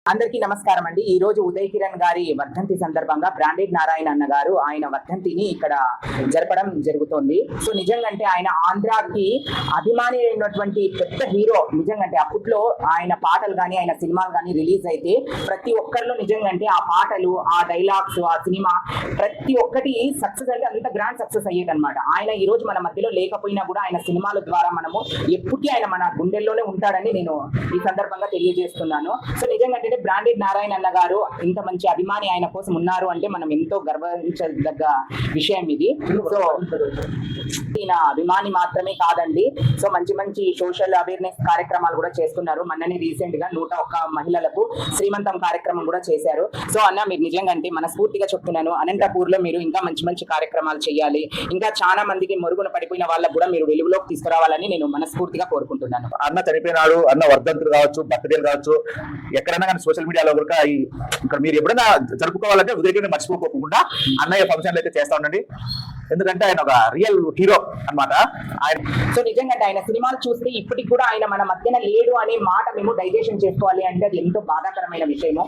అందరికీ నమస్కారం అండి. ఈ రోజు ఉదయ్ కిరణ్ గారి వర్ధంతి సందర్భంగా బ్రాండెడ్ నారాయణ అన్న గారు ఆయన వర్ధంతిని ఇక్కడ జరపడం జరుగుతోంది. సో నిజంగా అంటే ఆయన ఆంధ్రాకి అభిమాని అయినటువంటి పెద్ద హీరో. నిజంగా అంటే అప్పట్లో ఆయన పాటలు కానీ ఆయన సినిమాలు కానీ రిలీజ్ అయితే ప్రతి ఒక్కరిలో నిజంగా అంటే ఆ పాటలు, ఆ డైలాగ్స్, ఆ సినిమా ప్రతి ఒక్కటి సక్సెస్ అంటే అంత గ్రాండ్ సక్సెస్ అయ్యేది అనమాట. ఆయన ఈ రోజు మన మధ్యలో లేకపోయినా కూడా ఆయన సినిమాల ద్వారా మనము ఎప్పటికీ ఆయన మన గుండెల్లోనే ఉంటాడని నేను ఈ సందర్భంగా తెలియజేస్తున్నాను. సో నిజంగా అంటే బ్రాండెడ్ నారాయణ అన్న గారు ఇంత మంచి అభిమాని ఆయన కోసం ఉన్నారు అంటే మనం ఎంతో గర్వించదగ్గ విషయం ఇది. సో ఈయన అభిమాని మాత్రమే కాదండి, సో మంచి మంచి సోషల్ అవేర్నెస్ కార్యక్రమాలు కూడా చేస్తున్నారు. మొన్ననే రీసెంట్ గా 101 మహిళలకు శ్రీమంతం కార్యక్రమం కూడా చేశారు. సో అన్న మీరు నిజంగా అంటే మనస్ఫూర్తిగా చెప్తున్నాను, అనంతపూర్ లో మీరు ఇంకా మంచి మంచి కార్యక్రమాలు చేయాలి. ఇంకా చాలా మందికి మరుగున పడిపోయిన వాళ్ళకు కూడా మీరు వెలుగులోకి తీసుకురావాలని నేను మనస్ఫూర్తిగా కోరుకుంటున్నాను. అన్న చనిపోయినాడు, అన్న వర్ధంతులు కావచ్చు, బర్త్డేలు కావచ్చు, ఎక్కడైనా కానీ సోషల్ మీడియాలో కనుక ఇక్కడ మీరు ఎప్పుడైనా జరుపుకోవాలంటే ఉదయం మర్చిపోకుండా అన్నయ్య ఫంక్షన్లు అయితే చేస్తా ఉండండి. ఎందుకంటే ఆయన ఒక రియల్ హీరో అన్నమాట. ఆయన సో నిజంగా ఆయన సినిమాలు చూస్తే ఇప్పటికి కూడా ఆయన మన మధ్యన లేడు అనే మాట మేము డైజెషన్ చేసుకోవాలి అంటే అది ఎంతో బాధాకరమైన విషయము.